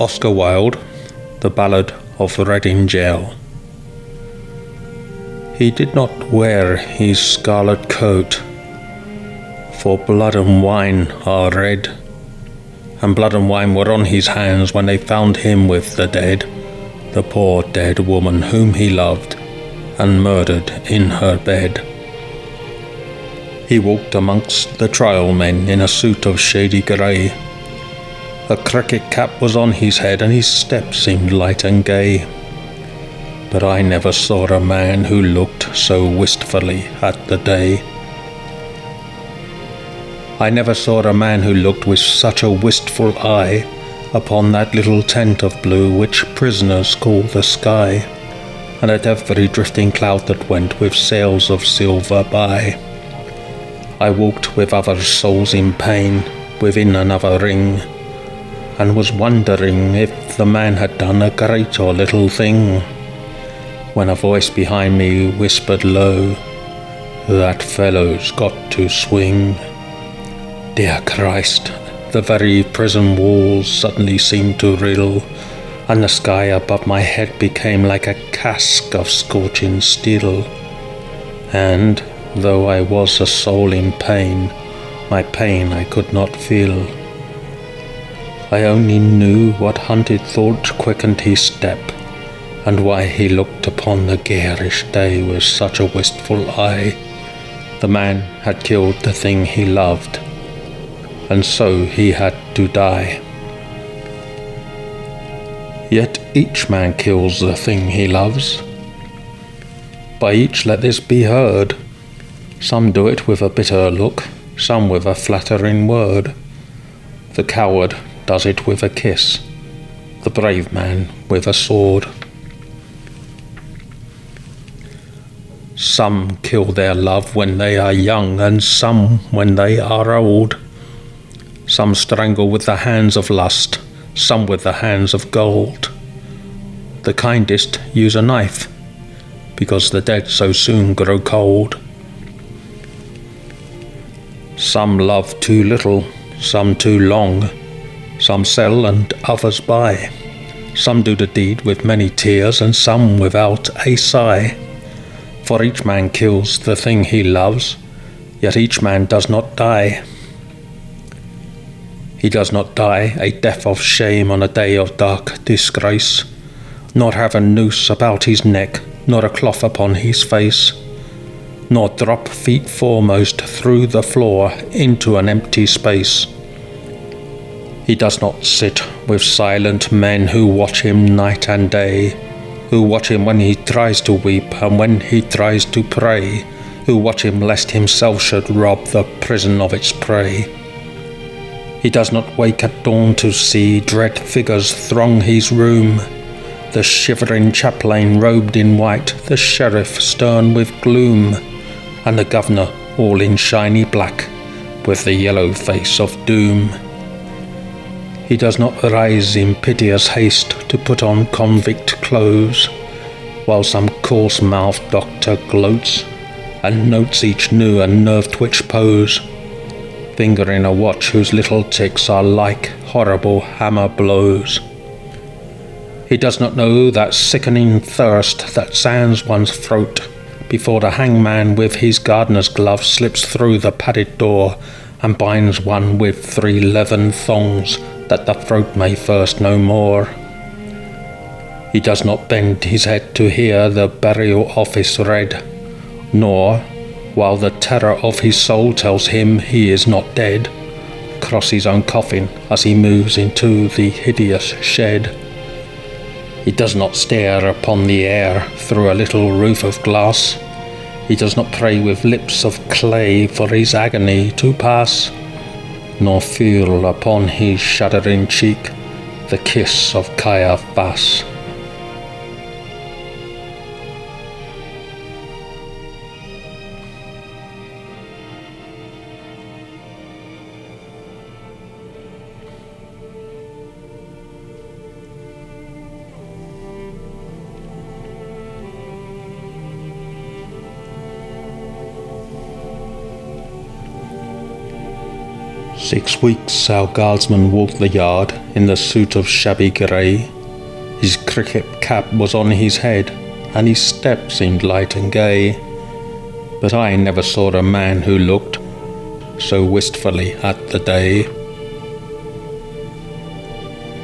Oscar Wilde, The Ballad of Reading Gaol. He did not wear his scarlet coat, for blood and wine are red, and blood and wine were on his hands when they found him with the dead, the poor dead woman whom he loved, and murdered in her bed. He walked amongst the trial men in a suit of shady grey. A cricket cap was on his head, and his step seemed light and gay. But I never saw a man who looked so wistfully at the day. I never saw a man who looked with such a wistful eye upon that little tent of blue which prisoners call the sky, and at every drifting cloud that went with sails of silver by. I walked with other souls in pain within another ring, and was wondering if the man had done a great or little thing, when a voice behind me whispered low, "That fellow's got to swing." Dear Christ, the very prison walls suddenly seemed to reel, and the sky above my head became like a casque of scorching steel. And, though I was a soul in pain, my pain I could not feel. I only knew what hunted thought quickened his step, and why he looked upon the garish day with such a wistful eye. The man had killed the thing he loved, and so he had to die. Yet each man kills the thing he loves. By each let this be heard. Some do it with a bitter look, some with a flattering word. The coward does it with a kiss, the brave man with a sword. Some kill their love when they are young, and some when they are old. Some strangle with the hands of lust, some with the hands of gold. The kindest use a knife, because the dead so soon grow cold. Some love too little, some too long. Some sell and others buy. Some do the deed with many tears, and some without a sigh. For each man kills the thing he loves, yet each man does not die. He does not die a death of shame on a day of dark disgrace, nor have a noose about his neck, nor a cloth upon his face, nor drop feet foremost through the floor into an empty space. He does not sit with silent men who watch him night and day, who watch him when he tries to weep and when he tries to pray, who watch him lest himself should rob the prison of its prey. He does not wake at dawn to see dread figures throng his room, the shivering chaplain robed in white, the sheriff stern with gloom, and the governor all in shiny black with the yellow face of doom. He does not rise in piteous haste to put on convict clothes, while some coarse-mouthed doctor gloats and notes each new and nerve-twitch pose, fingering a watch whose little ticks are like horrible hammer blows. He does not know that sickening thirst that sands one's throat before the hangman with his gardener's glove slips through the padded door and binds one with 3 leathern thongs, that the throat may thirst no more. He does not bend his head to hear the burial office read, nor, while the terror of his soul tells him he is not dead, cross his own coffin as he moves into the hideous shed. He does not stare upon the air through a little roof of glass. He does not pray with lips of clay for his agony to pass, nor feel upon his shuddering cheek the kiss of Caiaphas. 6 weeks our guardsman walked the yard in the suit of shabby grey. His cricket cap was on his head, and his step seemed light and gay. But I never saw a man who looked so wistfully at the day.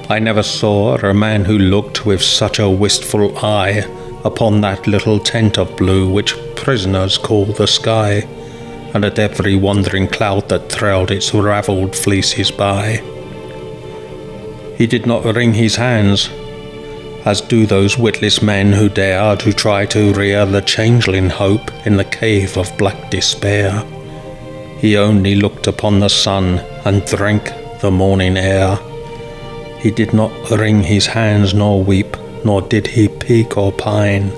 I never saw a man who looked with such a wistful eye upon that little tent of blue which prisoners call the sky, and at every wandering cloud that trailed its ravelled fleeces by. He did not wring his hands, as do those witless men who dare to try to rear the changeling hope in the cave of black despair. He only looked upon the sun and drank the morning air. He did not wring his hands nor weep, nor did he peak or pine,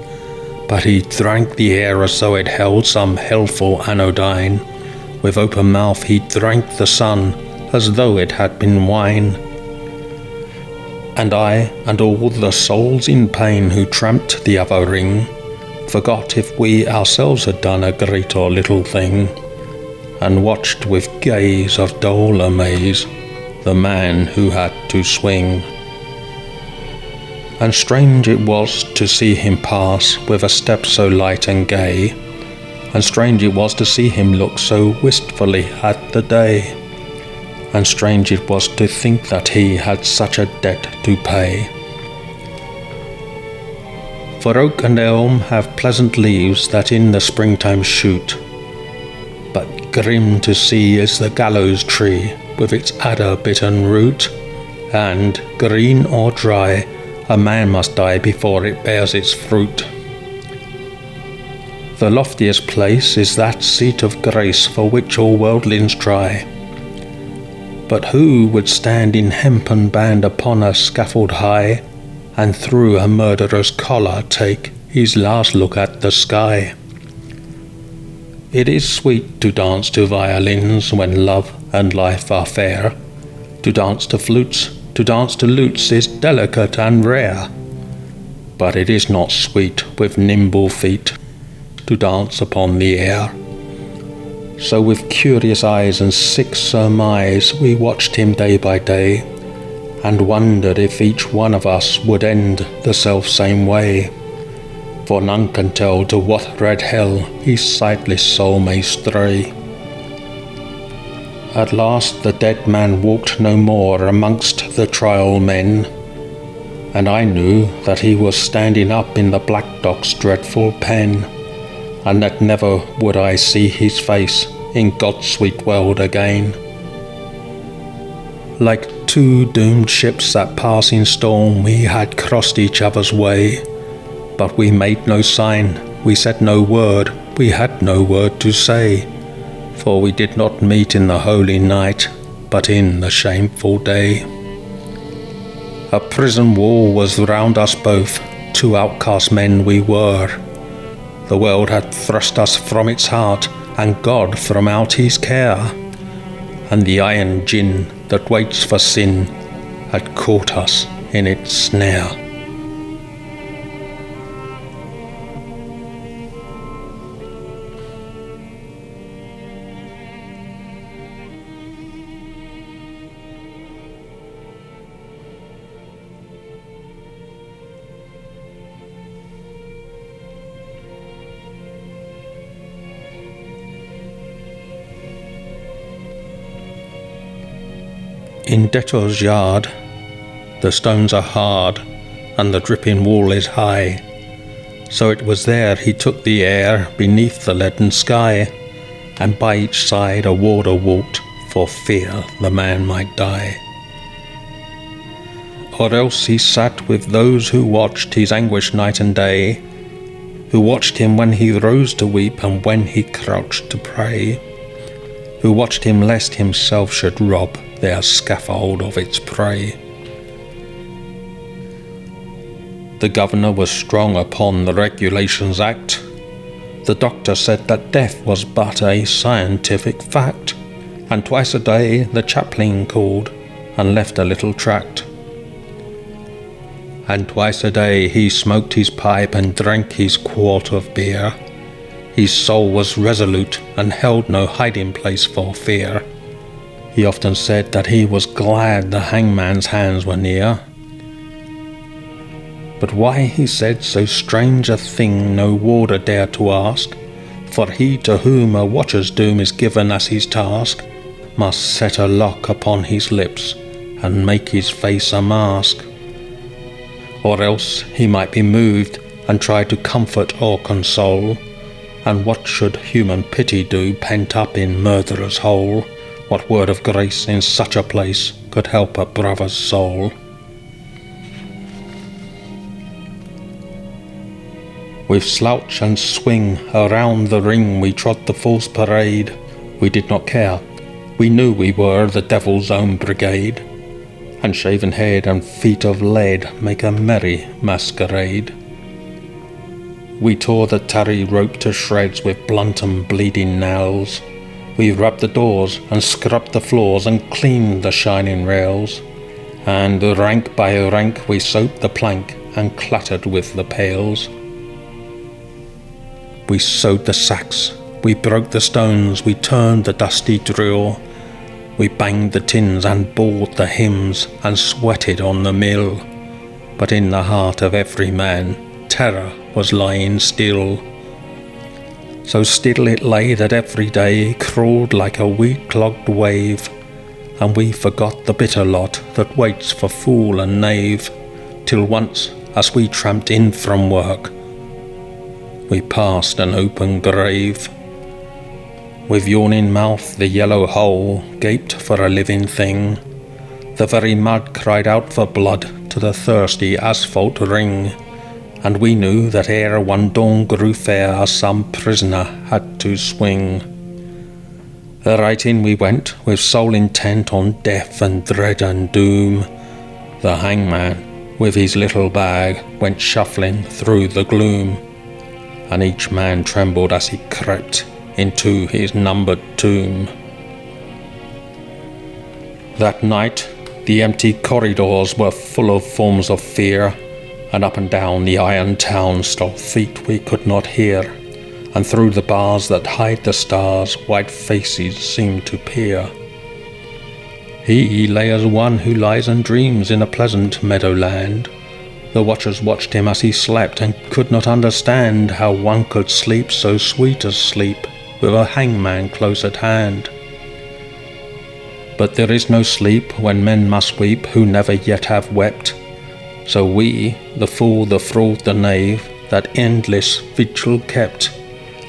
but he drank the air as though it held some healthful anodyne. With open mouth he drank the sun as though it had been wine. And I, and all the souls in pain who tramped the other ring, forgot if we ourselves had done a great or little thing, and watched with gaze of dull amaze the man who had to swing. And strange it was to see him pass with a step so light and gay, and strange it was to see him look so wistfully at the day, and strange it was to think that he had such a debt to pay. For oak and elm have pleasant leaves that in the springtime shoot, but grim to see is the gallows tree with its adder-bitten root, and, green or dry, a man must die before it bears its fruit. The loftiest place is that seat of grace for which all worldlings try. But who would stand in hempen band upon a scaffold high, and through a murderer's collar take his last look at the sky? It is sweet to dance to violins when love and life are fair. To dance to flutes, to dance to lutes is delicate and rare. But it is not sweet with nimble feet to dance upon the air. So with curious eyes and sick surmise we watched him day by day, and wondered if each one of us would end the self-same way. For none can tell to what red hell his sightless soul may stray. At last the dead man walked no more amongst the trial men, and I knew that he was standing up in the black dock's dreadful pen, and that never would I see his face in God's sweet world again. Like two doomed ships that pass in storm, we had crossed each other's way, but we made no sign, we said no word, we had no word to say, for we did not meet in the holy night, but in the shameful day. A prison wall was round us both, two outcast men we were. The world had thrust us from its heart, and God from out his care, and the iron gin that waits for sin had caught us in its snare. In debtor's yard, the stones are hard, and the dripping wall is high. So it was there he took the air beneath the leaden sky, and by each side a warder walked, for fear the man might die. Or else he sat with those who watched his anguish night and day, who watched him when he rose to weep and when he crouched to pray, who watched him lest himself should rob their scaffold of its prey. The governor was strong upon the Regulations Act. The doctor said that death was but a scientific fact, and twice a day the chaplain called and left a little tract. And twice a day he smoked his pipe and drank his quart of beer. His soul was resolute and held no hiding place for fear. He often said that he was glad the hangman's hands were near. But why he said so strange a thing no warder dared to ask, for he to whom a watcher's doom is given as his task must set a lock upon his lips and make his face a mask. Or else he might be moved and try to comfort or console, and what should human pity do pent up in murderer's hole? What word of grace in such a place could help a brother's soul? With slouch and swing around the ring we trod the false parade. We did not care, we knew we were the devil's own brigade, and shaven head and feet of lead make a merry masquerade. We tore the tarry rope to shreds with blunt and bleeding nails. We rubbed the doors and scrubbed the floors and cleaned the shining rails, and rank by rank we soaped the plank and clattered with the pails. We sewed the sacks, we broke the stones, we turned the dusty drill. We banged the tins and bored the hymns and sweated on the mill. But in the heart of every man, terror was lying still. So still it lay that every day crawled like a weed-clogged wave, and we forgot the bitter lot that waits for fool and knave, till once, as we tramped in from work, we passed an open grave. With yawning mouth the yellow hole gaped for a living thing. The very mud cried out for blood to the thirsty asphalt ring, and we knew that ere one dawn grew fair some prisoner had to swing. Right in we went, with soul intent on death and dread and doom. The hangman, with his little bag, went shuffling through the gloom, and each man trembled as he crept into his numbered tomb. That night the empty corridors were full of forms of fear, and up and down the iron town stole feet we could not hear, and through the bars that hide the stars white faces seemed to peer. He lay as one who lies and dreams in a pleasant meadowland. The watchers watched him as he slept and could not understand how one could sleep so sweet a sleep with a hangman close at hand. But there is no sleep when men must weep who never yet have wept. So we, the fool, the fraud, the knave, that endless vigil kept,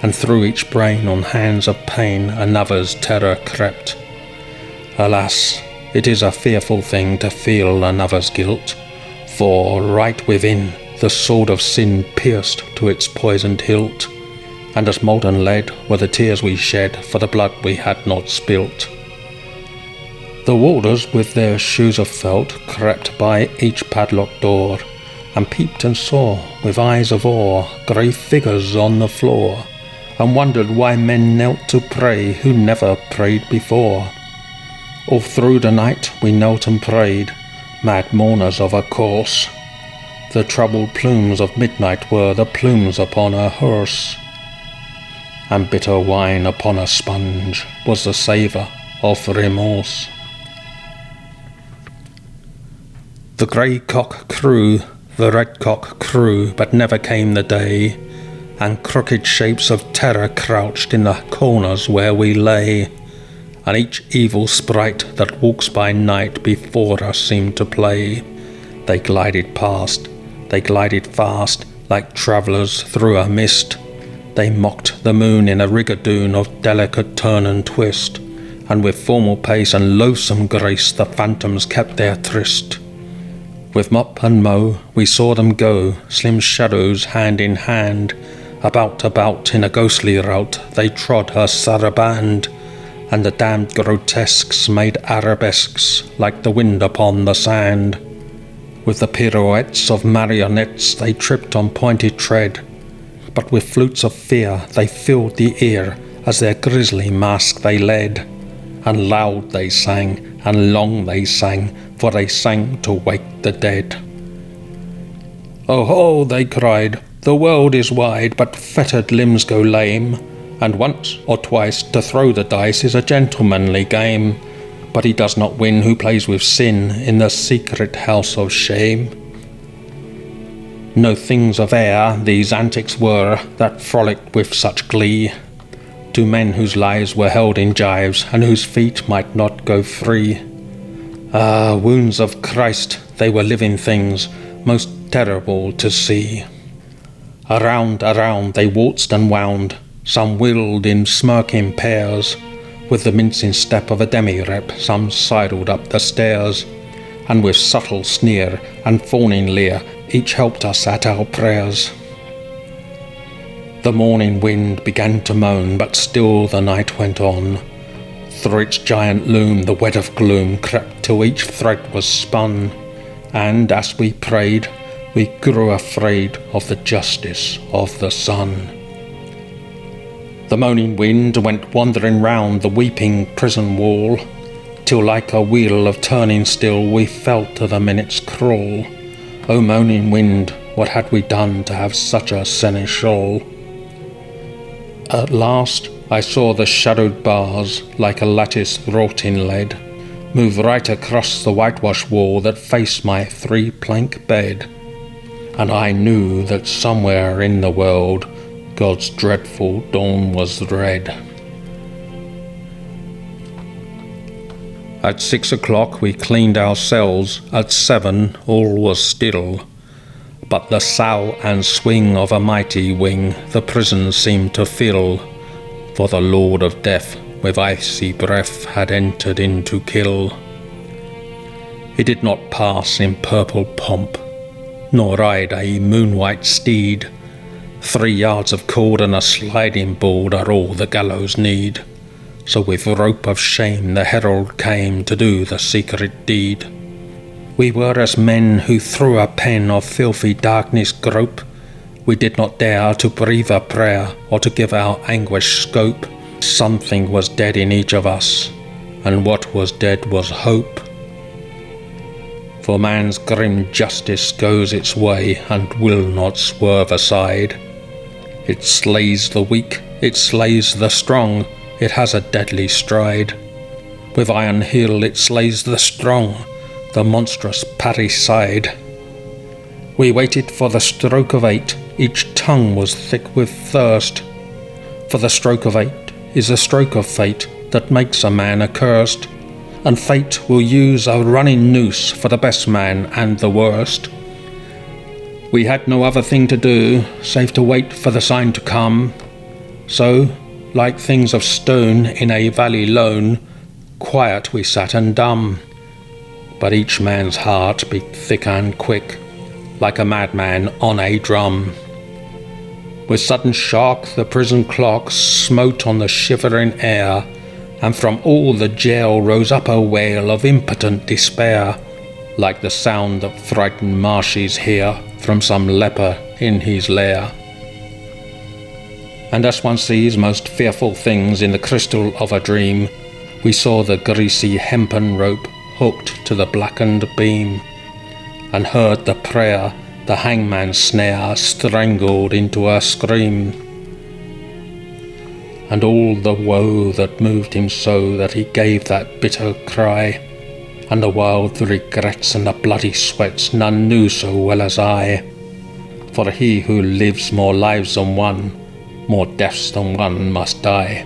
and through each brain on hands of pain another's terror crept. Alas, it is a fearful thing to feel another's guilt, for right within the sword of sin pierced to its poisoned hilt, and as molten lead were the tears we shed for the blood we had not spilt. The warders with their shoes of felt crept by each padlocked door, and peeped and saw, with eyes of awe, grey figures on the floor, and wondered why men knelt to pray who never prayed before. All through the night we knelt and prayed, mad mourners of a course. The troubled plumes of midnight were the plumes upon a hearse, and bitter wine upon a sponge was the savour of remorse. The grey cock crew, the red cock crew, but never came the day, and crooked shapes of terror crouched in the corners where we lay, and each evil sprite that walks by night before us seemed to play. They glided past, they glided fast, like travellers through a mist. They mocked the moon in a rigadoon of delicate turn and twist, and with formal pace and loathsome grace the phantoms kept their tryst. With mop and mow we saw them go, slim shadows hand in hand. About in a ghostly rout they trod her saraband, and the damned grotesques made arabesques like the wind upon the sand. With the pirouettes of marionettes they tripped on pointed tread, but with flutes of fear they filled the ear as their grisly mask they led. And loud they sang, and long they sang, for they sang to wake the dead. "Oh ho," they cried, "the world is wide, but fettered limbs go lame, and once or twice to throw the dice is a gentlemanly game. but he does not win who plays with sin in the secret house of shame. No things of air these antics were that frolicked with such glee, to men whose lives were held in gyves and whose feet might not go free. Ah, wounds of Christ, they were living things, most terrible to see. Around, around they waltzed and wound, some wheeled in smirking pairs, with the mincing step of a demi-rep, some sidled up the stairs, and with subtle sneer and fawning leer, each helped us at our prayers. The morning wind began to moan, but still the night went on. Through its giant loom the web of gloom crept till each thread was spun, and as we prayed, we grew afraid of the justice of the sun. The moaning wind went wandering round the weeping prison wall, till like a wheel of turning still we fell to the minutes crawl. O moaning wind, what had we done to have such a seneschal? At last I saw the shadowed bars, like a lattice wrought in lead, move right across the whitewashed wall that faced my three-plank bed, and I knew that somewhere in the world God's dreadful dawn was red. At 6 o'clock we cleaned our cells, at 7 all was still, but the sough and swing of a mighty wing the prison seemed to fill, for the Lord of Death with icy breath had entered in to kill. He did not pass in purple pomp, nor ride a moon-white steed. 3 yards of cord and a sliding board are all the gallows need. So with rope of shame the herald came to do the secret deed. We were as men who through a pen of filthy darkness grope. We did not dare to breathe a prayer or to give our anguish scope. Something was dead in each of us, and what was dead was hope. For man's grim justice goes its way and will not swerve aside. It slays the weak, it slays the strong, it has a deadly stride. With iron heel it slays the strong, the monstrous parricide. We waited for the stroke of 8, each tongue was thick with thirst. For the stroke of 8 is a stroke of fate that makes a man accursed, and fate will use a running noose for the best man and the worst. We had no other thing to do, save to wait for the sign to come. So, like things of stone in a valley lone, quiet we sat and dumb. But each man's heart beat thick and quick, like a madman on a drum. With sudden shock the prison clock smote on the shivering air, and from all the jail rose up a wail of impotent despair, like the sound that frightened marshes hear from some leper in his lair. And as one sees most fearful things in the crystal of a dream, we saw the greasy hempen rope hooked to the blackened beam, and heard the prayer the hangman's snare strangled into a scream. And all the woe that moved him so that he gave that bitter cry, and the wild regrets and the bloody sweats none knew so well as I. For he who lives more lives than one, more deaths than one must die.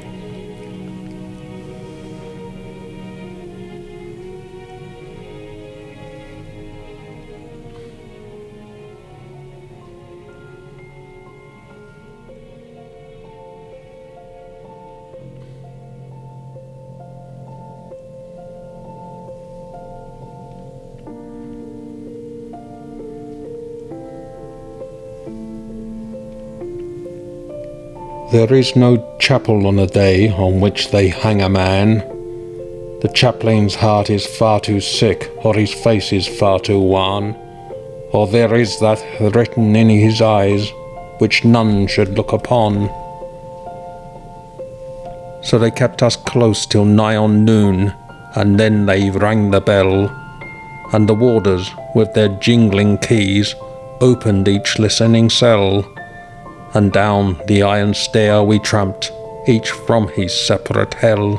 There is no chapel on the day on which they hang a man. The chaplain's heart is far too sick, or his face is far too wan, or there is that written in his eyes which none should look upon. So they kept us close till nigh on noon, and then they rang the bell, and the warders with their jingling keys opened each listening cell. And down the iron stair we tramped, each from his separate hell.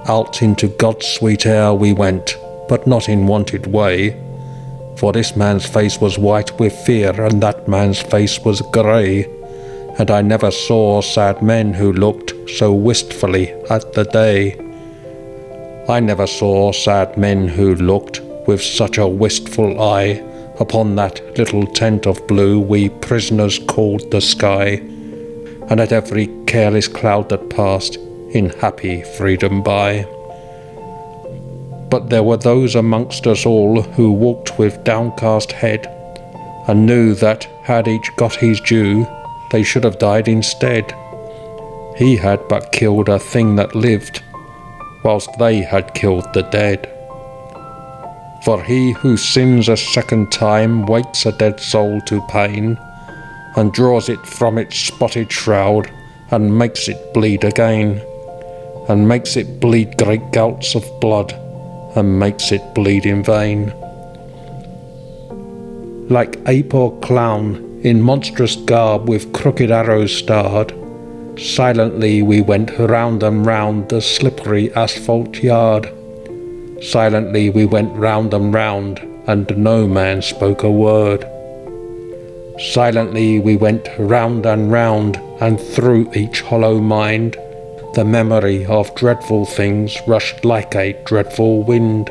Out into God's sweet air we went, but not in wonted way, for this man's face was white with fear, and that man's face was grey, and I never saw sad men who looked so wistfully at the day. I never saw sad men who looked with such a wistful eye upon that little tent of blue we prisoners called the sky, and at every careless cloud that passed in happy freedom by. But there were those amongst us all who walked with downcast head, and knew that had each got his due, they should have died instead. He had but killed a thing that lived, whilst they had killed the dead. For he who sins a second time wakes a dead soul to pain, and draws it from its spotted shroud, and makes it bleed again, and makes it bleed great gouts of blood, and makes it bleed in vain. Like ape or clown, in monstrous garb with crooked arrows starred, silently we went round and round the slippery asphalt yard. Silently we went round and round, and no man spoke a word. Silently we went round and round, and through each hollow mind the memory of dreadful things rushed like a dreadful wind,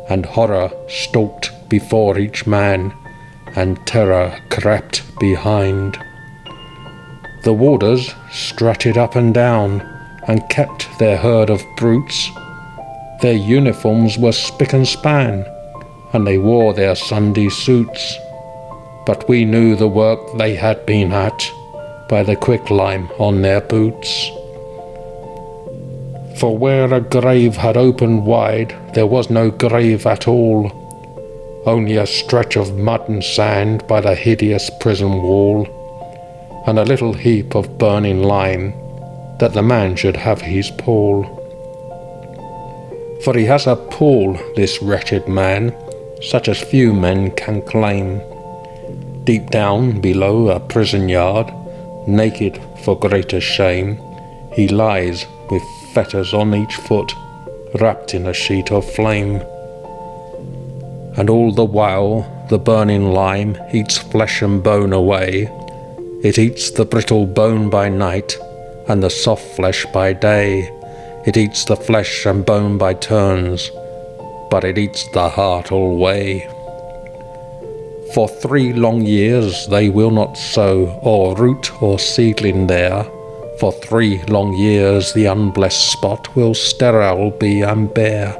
and horror stalked before each man, and terror crept behind. The warders strutted up and down, and kept their herd of brutes. Their uniforms were spick and span, and they wore their Sunday suits. But we knew the work they had been at by the quicklime on their boots. For where a grave had opened wide, there was no grave at all, only a stretch of mud and sand by the hideous prison wall, and a little heap of burning lime, that the man should have his pall. For he has a pall, this wretched man, such as few men can claim. Deep down below a prison yard, naked for greater shame, he lies with fetters on each foot, wrapped in a sheet of flame. And all the while the burning lime eats flesh and bone away. It eats the brittle bone by night, and the soft flesh by day. It eats the flesh and bone by turns, but it eats the heart alway. For 3 long years they will not sow or root or seedling there. For 3 long years the unblessed spot will sterile be and bare,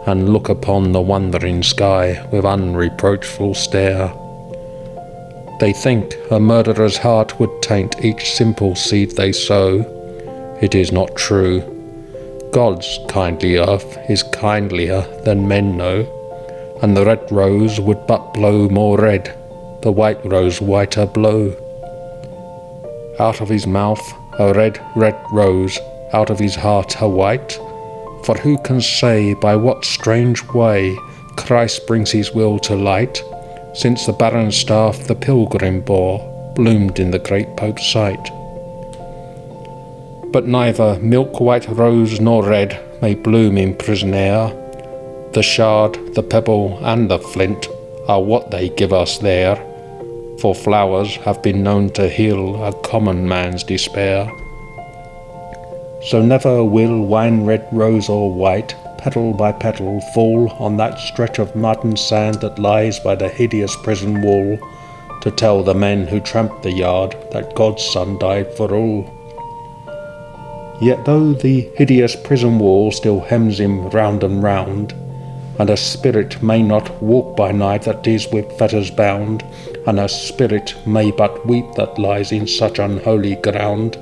and look upon the wondering sky with unreproachful stare. They think a murderer's heart would taint each simple seed they sow. It is not true. God's kindly earth is kindlier than men know, and the red rose would but blow more red, the white rose whiter blow. Out of his mouth a red, red rose, out of his heart a white. For who can say by what strange way Christ brings his will to light, since the barren staff the pilgrim bore bloomed in the great Pope's sight? But neither milk-white rose nor red may bloom in prison air. The shard, the pebble, and the flint are what they give us there, for flowers have been known to heal a common man's despair. So never will wine-red rose or white, petal by petal, fall on that stretch of mud and sand that lies by the hideous prison wall, to tell the men who tramp the yard that God's Son died for all. Yet though the hideous prison wall still hems him round and round, and a spirit may not walk by night that is with fetters bound, and a spirit may but weep that lies in such unholy ground,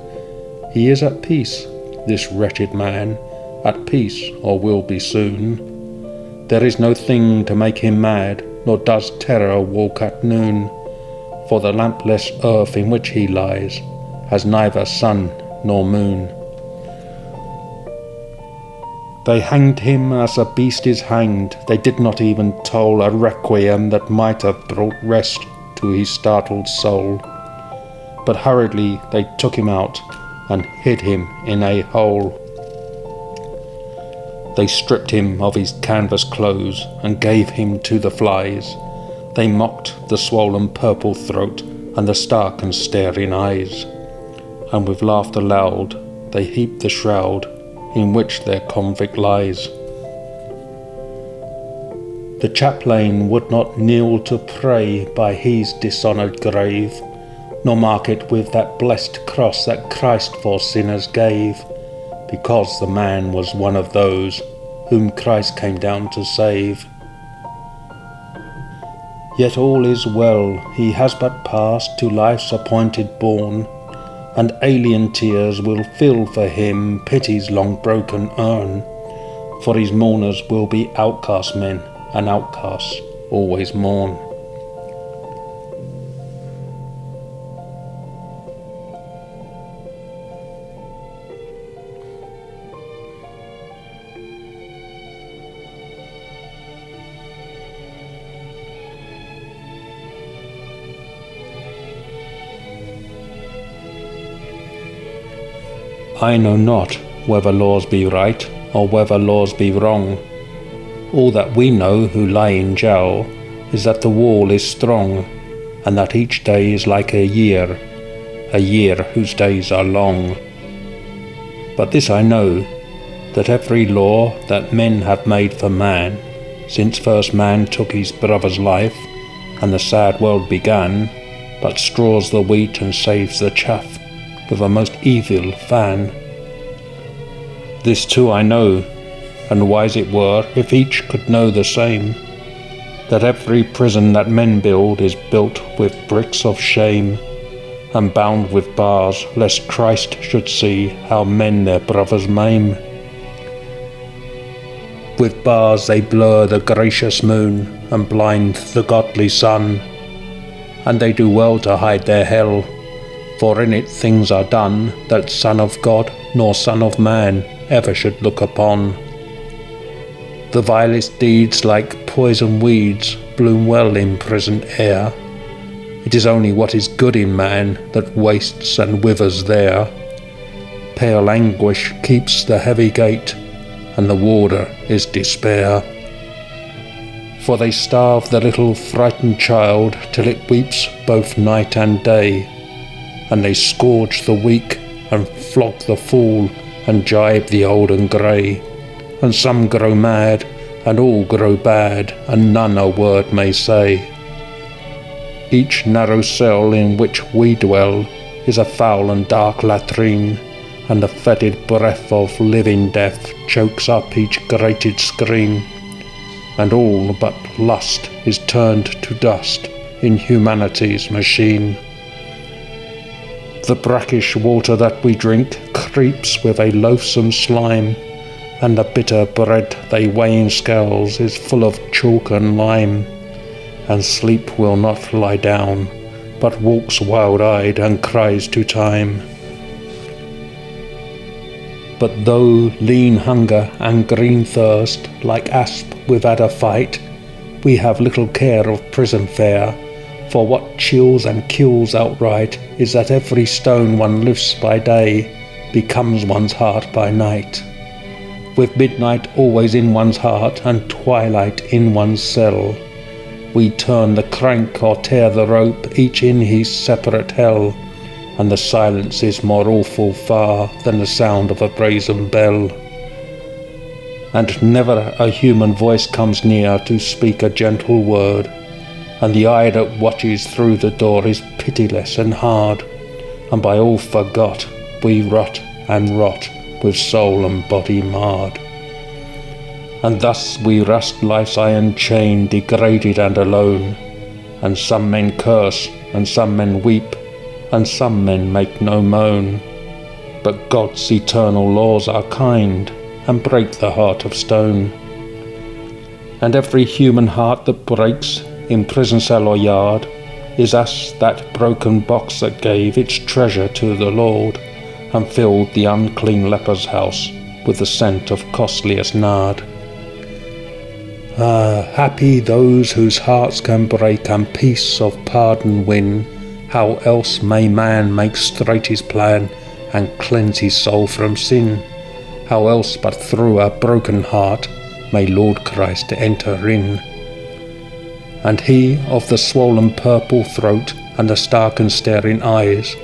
he is at peace, this wretched man, at peace or will be soon. There is no thing to make him mad, nor does terror walk at noon, for the lampless earth in which he lies has neither sun nor moon. They hanged him as a beast is hanged. They did not even toll a requiem that might have brought rest to his startled soul. But hurriedly they took him out and hid him in a hole. They stripped him of his canvas clothes and gave him to the flies. They mocked the swollen purple throat and the stark and staring eyes. And with laughter loud they heaped the shroud in which their convict lies. The chaplain would not kneel to pray by his dishonoured grave, nor mark it with that blessed cross that Christ for sinners gave, because the man was one of those whom Christ came down to save. Yet all is well, he has but passed to life's appointed bourne, and alien tears will fill for him pity's long broken urn, for his mourners will be outcast men, and outcasts always mourn. I know not whether laws be right or whether laws be wrong. All that we know who lie in gaol is that the wall is strong, and that each day is like a year whose days are long. But this I know, that every law that men have made for man, since first man took his brother's life, and the sad world began, but straws the wheat and saves the chaff with a most evil fan. This too I know, and wise it were if each could know the same, that every prison that men build is built with bricks of shame, and bound with bars, lest Christ should see how men their brothers maim. With bars they blur the gracious moon, and blind the godly sun, and they do well to hide their hell, for in it things are done that Son of God nor Son of Man ever should look upon. The vilest deeds like poison weeds bloom well in prison air. It is only what is good in man that wastes and withers there. Pale anguish keeps the heavy gate, and the warder is despair. For they starve the little frightened child till it weeps both night and day, and they scourge the weak and flog the fool and jibe the old and grey, and some grow mad and all grow bad, and none a word may say. Each narrow cell in which we dwell is a foul and dark latrine, and the fetid breath of living death chokes up each grated screen, and all but lust is turned to dust in humanity's machine. The brackish water that we drink creeps with a loathsome slime, and the bitter bread they weigh in scales is full of chalk and lime, and sleep will not lie down, but walks wild-eyed and cries to time. But though lean hunger and green thirst like asp we've had a fight, we have little care of prison fare, for what chills and kills outright is that every stone one lifts by day becomes one's heart by night. With midnight always in one's heart and twilight in one's cell, we turn the crank or tear the rope, each in his separate hell, and the silence is more awful far than the sound of a brazen bell. And never a human voice comes near to speak a gentle word, and the eye that watches through the door is pitiless and hard, and by all forgot we rot and rot with soul and body marred. And thus we rust life's iron chain, degraded and alone, and some men curse, and some men weep, and some men make no moan. But God's eternal laws are kind, and break the heart of stone. And every human heart that breaks in prison cell or yard is as that broken box that gave its treasure to the Lord, and filled the unclean leper's house with the scent of costliest nard. Ah, happy those whose hearts can break and peace of pardon win. How else may man make straight his plan and cleanse his soul from sin? how else but through a broken heart may Lord Christ enter in? And he of the swollen purple throat and the stark and staring eyes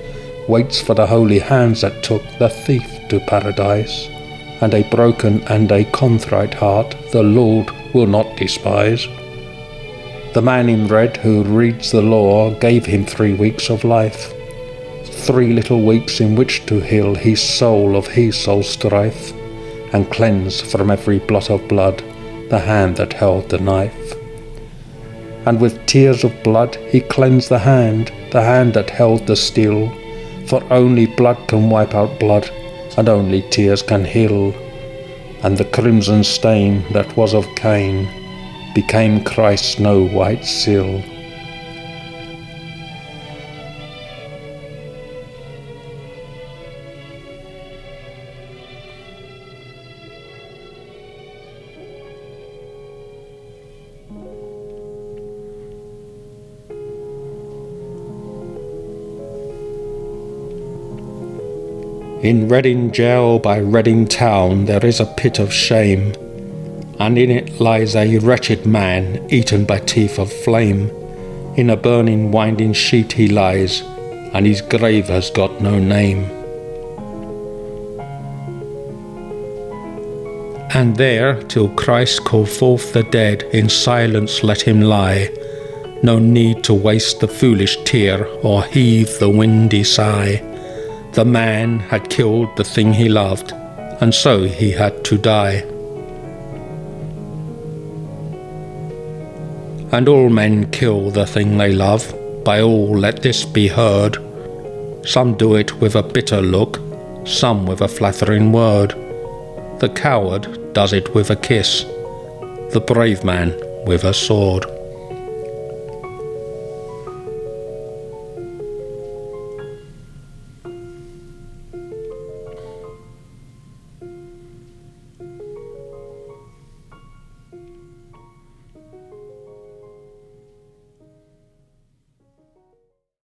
waits for the holy hands that took the thief to paradise. And a broken and a contrite heart the Lord will not despise. The man in red who reads the law gave him 3 weeks of life, 3 little weeks in which to heal his soul of his soul strife, and cleanse from every blot of blood the hand that held the knife. And with tears of blood he cleansed the hand that held the steel, for only blood can wipe out blood, and only tears can heal. And the crimson stain that was of Cain became Christ's snow white seal. In Reading Gaol by Reading Town there is a pit of shame, and in it lies a wretched man eaten by teeth of flame. In a burning winding sheet he lies, and his grave has got no name. And there, till Christ call forth the dead, in silence let him lie. No need to waste the foolish tear, or heave the windy sigh. The man had killed the thing he loved, and so he had to die. And all men kill the thing they love, by all let this be heard. Some do it with a bitter look, some with a flattering word. The coward does it with a kiss, the brave man with a sword.